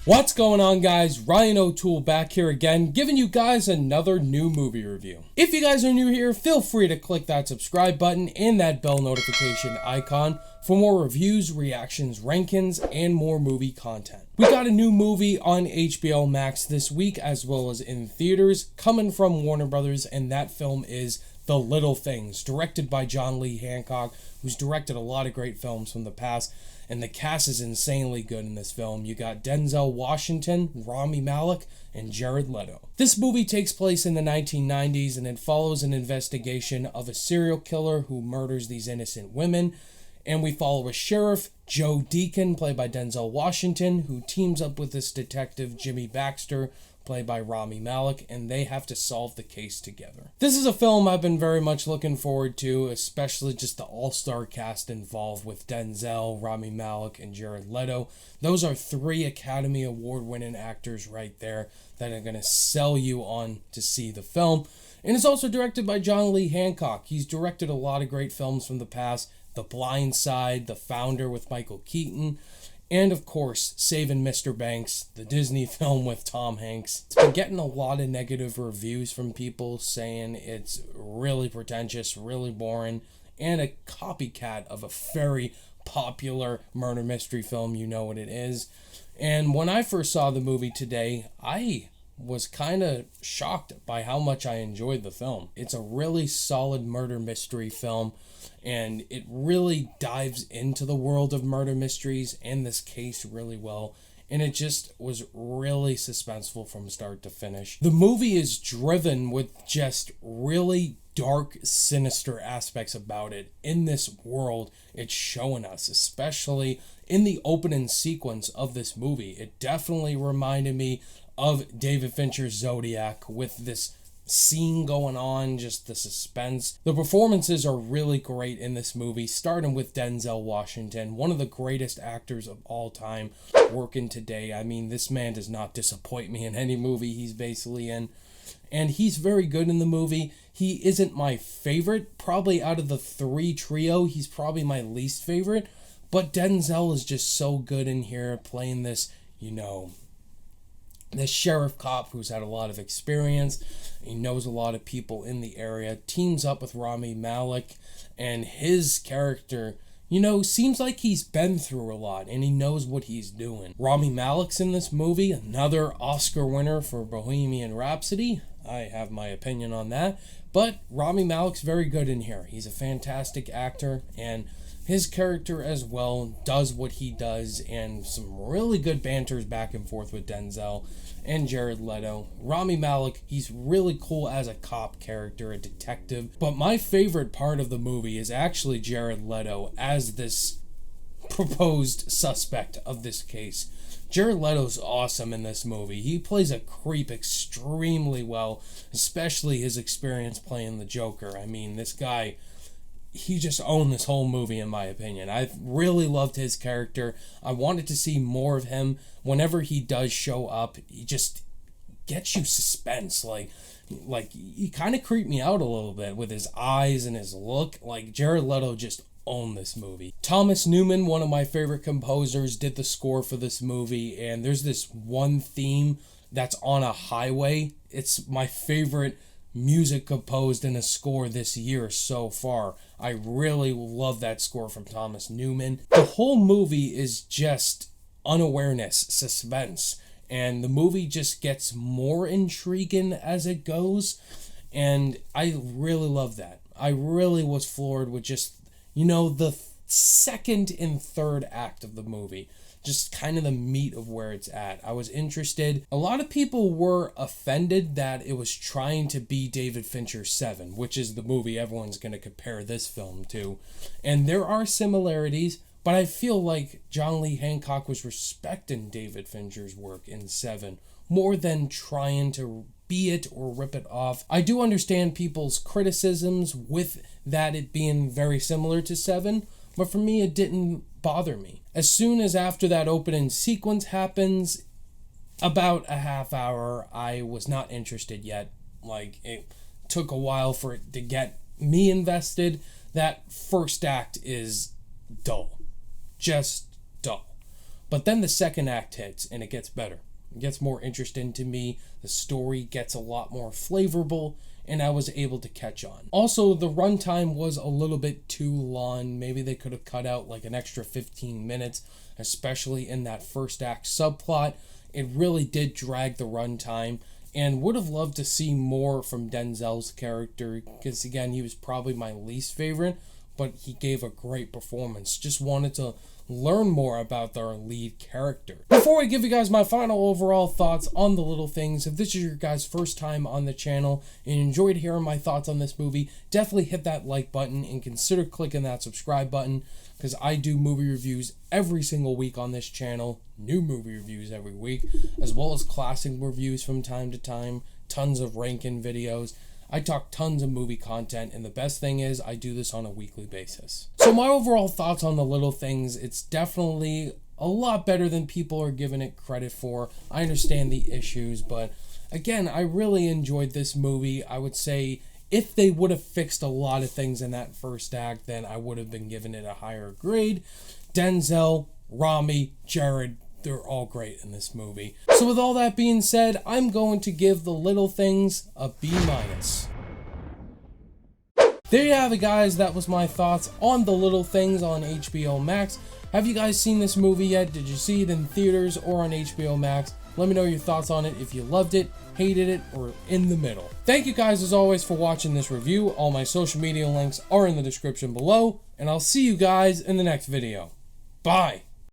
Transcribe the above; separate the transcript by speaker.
Speaker 1: What's going on, guys? Ryan O'Toole back here again, giving you guys another new movie review. If you guys are new here, feel free to click that subscribe button and that bell notification icon for more reviews, reactions, rankings, and more movie content. We got a new movie on HBO Max this week, as well as in theaters, coming from Warner Brothers, and that film is The Little Things, directed by John Lee Hancock, who's directed a lot of great films from the past. And the cast is insanely good in this film. You got Denzel Washington, Rami Malek, and Jared Leto. This movie takes place in the 1990s, and it follows an investigation of a serial killer who murders these innocent women. And we follow a sheriff, Joe Deacon, played by Denzel Washington, who teams up with this detective, Jimmy Baxter, played by Rami Malek, and they have to solve the case together. This is a film I've been very much looking forward to, especially just the all-star cast involved with Denzel, Rami Malek, and Jared Leto. Those are 3 Academy Award-winning actors right there that are going to sell you on to see the film. And it's also directed by John Lee Hancock. He's directed a lot of great films from the past: The Blind Side, The Founder with Michael Keaton, and of course, Saving Mr. Banks, the Disney film with Tom Hanks. It's been getting a lot of negative reviews from people saying it's really pretentious, really boring, and a copycat of a very popular murder mystery film. You know what it is. And when I first saw the movie today, I was kind of shocked by how much I enjoyed the film. It's a really solid murder mystery film, and it really dives into the world of murder mysteries and this case really well, and it just was really suspenseful from start to finish. The movie is driven with just really dark, sinister aspects about it in this world it's showing us, especially in the opening sequence of this movie. It definitely reminded me of David Fincher's Zodiac, with this scene going on, just the suspense. The performances are really great in this movie, starting with Denzel Washington, one of the greatest actors of all time working today. I mean, this man does not disappoint me in any movie he's basically in, and he's very good in the movie. He isn't my favorite, probably out of the 3 trio, he's probably my least favorite, but Denzel is just so good in here, playing this, this sheriff cop who's had a lot of experience. He knows a lot of people in the area, teams up with Rami Malek, and his character, seems like he's been through a lot and he knows what he's doing. Rami Malek's in this movie, another Oscar winner for Bohemian Rhapsody. I have my opinion on that, but Rami Malek's very good in here. He's a fantastic actor, and his character as well does what he does, and some really good banters back and forth with Denzel and Jared Leto. Rami Malek, he's really cool as a cop character, a detective. But my favorite part of the movie is actually Jared Leto as this proposed suspect of this case. Jared Leto's awesome in this movie. He plays a creep extremely well, especially his experience playing the Joker. I mean, this guy, he just owned this whole movie, in my opinion. I really loved his character. I wanted to see more of him. Whenever he does show up, he just gets you suspense. Like he kind of creeped me out a little bit with his eyes and his look. Like, Jared Leto just owned this movie. Thomas Newman, one of my favorite composers, did the score for this movie, and there's this one theme that's on a highway. It's my favorite music composed in a score this year so far. I really love that score from Thomas Newman. The whole movie is just unawareness, suspense, and the movie just gets more intriguing as it goes, and I really love that. I really was floored with just, the second and third act of the movie. Just kind of the meat of where it's at. I was interested. A lot of people were offended that it was trying to be David Fincher's Seven, which is the movie everyone's going to compare this film to. And there are similarities, but I feel like John Lee Hancock was respecting David Fincher's work in Seven more than trying to be it or rip it off. I do understand people's criticisms with that it being very similar to Seven, but for me, it didn't bother me. As soon as after that opening sequence happens, about a half hour, I was not interested yet. Like, it took a while for it to get me invested. That first act is dull. Just dull. But then the second act hits and it gets better. It gets more interesting to me. The story gets a lot more flavorful, and I was able to catch on. Also, the runtime was a little bit too long. Maybe they could have cut out like an extra 15 minutes, especially in that first act subplot. It really did drag the runtime, and would have loved to see more from Denzel's character, because again, he was probably my least favorite, but he gave a great performance. Just wanted to learn more about their lead character. Before I give you guys my final overall thoughts on The Little Things, if this is your guys' first time on the channel and you enjoyed hearing my thoughts on this movie, definitely hit that like button and consider clicking that subscribe button, because I do movie reviews every single week on this channel, new movie reviews every week, as well as classic reviews from time to time, tons of ranking videos. I talk tons of movie content, and the best thing is I do this on a weekly basis. So my overall thoughts on The Little Things, it's definitely a lot better than people are giving it credit for. I understand the issues, but again, I really enjoyed this movie. I would say if they would have fixed a lot of things in that first act, then I would have been giving it a higher grade. Denzel, Rami, Jared, they're all great in this movie. So with all that being said, I'm going to give The Little Things a B-. There you have it, guys. That was my thoughts on The Little Things on HBO Max. Have you guys seen this movie yet? Did you see it in theaters or on HBO Max? Let me know your thoughts on it, if you loved it, hated it, or in the middle. Thank you guys as always for watching this review. All my social media links are in the description below, and I'll see you guys in the next video. Bye!